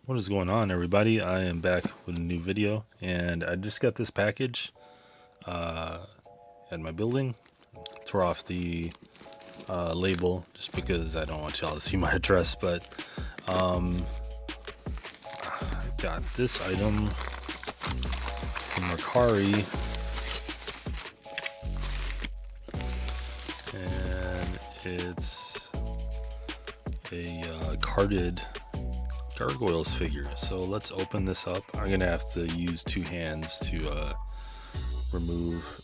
What is going on, everybody? I am back with a new video, and I just got this package uh, at my building. Tore off the label just because I don't want y'all to see my address, but I got this item from Mercari, and it's a carded Gargoyles figure. So let's open this up. I'm gonna have to use two hands to remove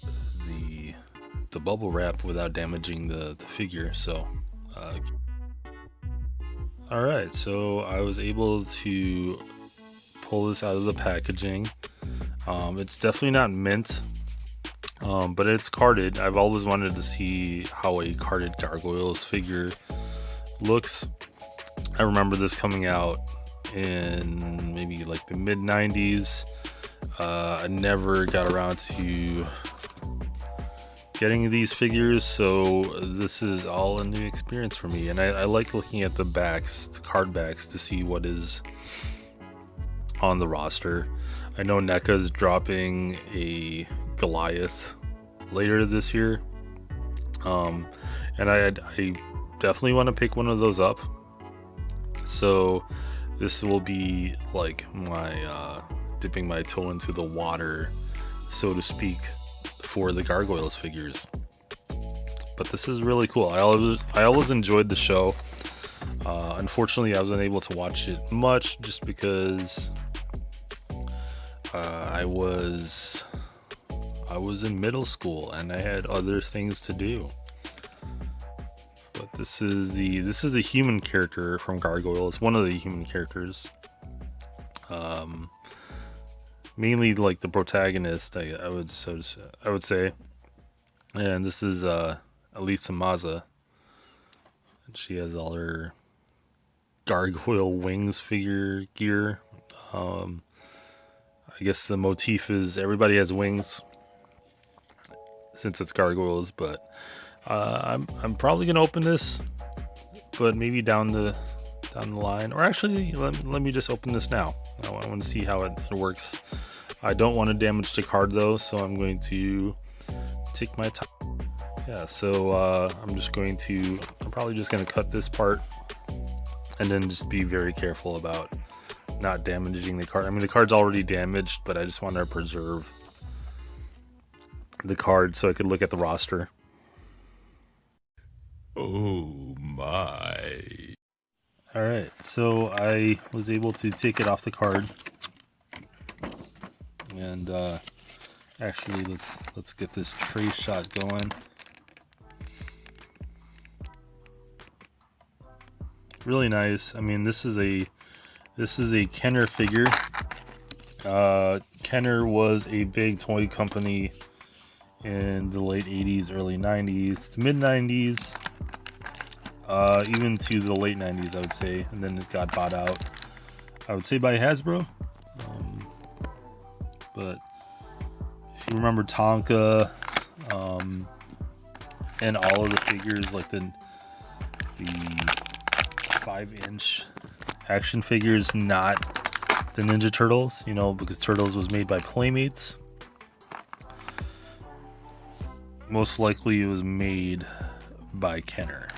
the bubble wrap without damaging the figure. So all right, so I was able to pull this out of the packaging. It's definitely not mint, but it's carded. I've always wanted to see how a carded Gargoyles figure looks. I remember this coming out in maybe like the mid 90s. I never got around to getting these figures, so this is all a new experience for me, and I like looking at the backs, the card backs, to see what is on the roster. I know NECA's dropping a Goliath later this year, and I definitely want to pick one of those up. So this will be like my dipping my toe into the water, so to speak, for the Gargoyles figures. But this is really cool. I always enjoyed the show. Unfortunately, I wasn't able to watch it much just because I was in middle school and I had other things to do. But this is the human character from Gargoyles, one of the human characters. Mainly like the protagonist, I would say. And this is Elisa Maza. And she has all her gargoyle wings figure gear. I guess the motif is everybody has wings since it's gargoyles, but I'm probably gonna open this, but maybe down the line, or actually let me just open this now. I want to see how it works. I don't want to damage the card though, so I'm going to take my time. Yeah, so I'm probably just going to cut this part and then just be very careful about not damaging the card. I mean, the card's already damaged, but I just want to preserve the card so I could look at the roster. Oh my. Alright, so I was able to take it off the card. And actually let's get this trace shot going. Really nice. I mean, this is a Kenner figure. Kenner was a big toy company in the late 80s, early 90s, mid 90s, even to the late 90s, I would say, and then it got bought out, I would say, by Hasbro. But if you remember Tonka, and all of the figures, like the 5-inch action figures, not the Ninja Turtles, because Turtles was made by Playmates. Most likely it was made by Kenner.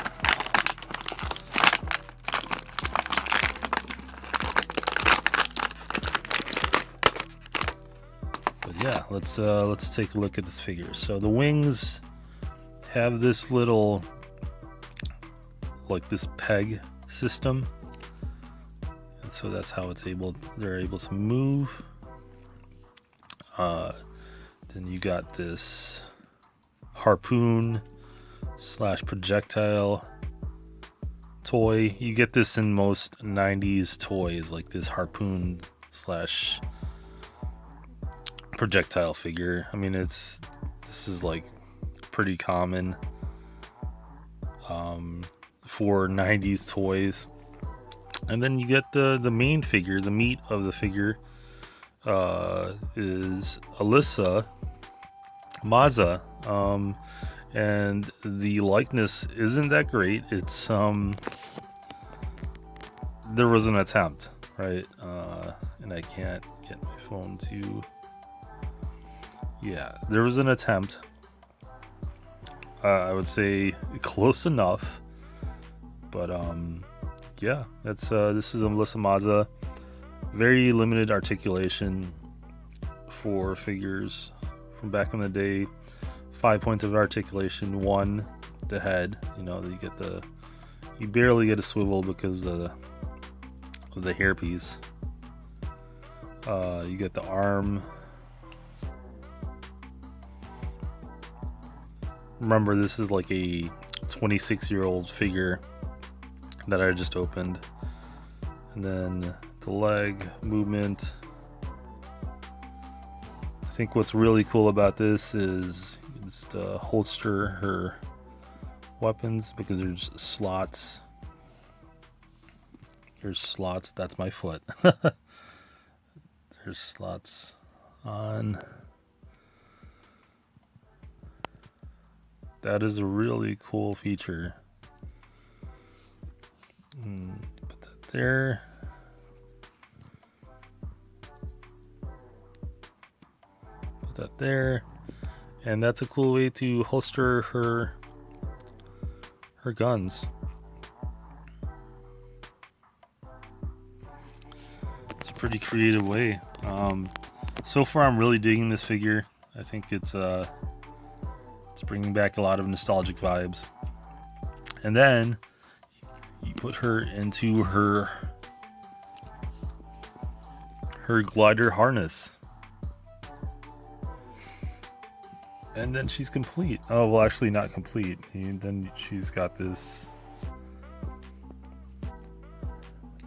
But yeah, let's take a look at this figure. So the wings have this little, like this peg system, and so that's how they're able to move. Then you got this harpoon / projectile toy. You get this in most 90s toys, like this harpoon / projectile figure. I mean, this is like pretty common for 90s toys. And then you get the main figure. The meat of the figure is Elisa Maza, and the likeness isn't that great. It's there was an attempt. right? And I can't get my phone to. Yeah, there was an attempt. I would say close enough, but yeah, that's this is Elisa Maza. Very limited articulation for figures from back in the day. 5 points of articulation. 1, the head. You know, you barely get a swivel because of the hairpiece. You get the arm. Remember, this is like a 26-year-old figure that I just opened. And then the leg movement. I think what's really cool about this is just holster her weapons, because there's slots. There's slots. That's my foot. There's slots on. That is a really cool feature. Put that there. Put that there. And that's a cool way to holster her guns. It's a pretty creative way. So far I'm really digging this figure. I think it's bringing back a lot of nostalgic vibes. And then you put her into her glider harness, and then she's complete. Oh, well, actually not complete. And then she's got this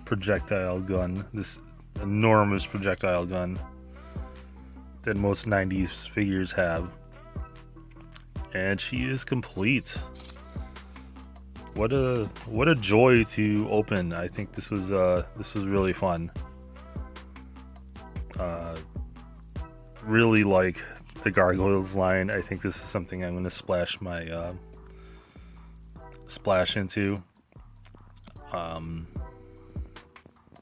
projectile gun, this enormous projectile gun that most 90s figures have. And she is complete. What a joy to open. I think this was really fun. Really like the Gargoyles line. I think this is something I'm going to splash my splash into.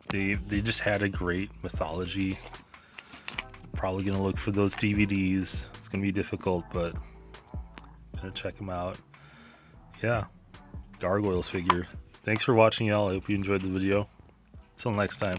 They just had a great mythology. Probably going to look for those DVDs. It's going to be difficult, but gonna check them out. Yeah, Gargoyles figure. Thanks for watching, y'all. I hope you enjoyed the video. Until next time.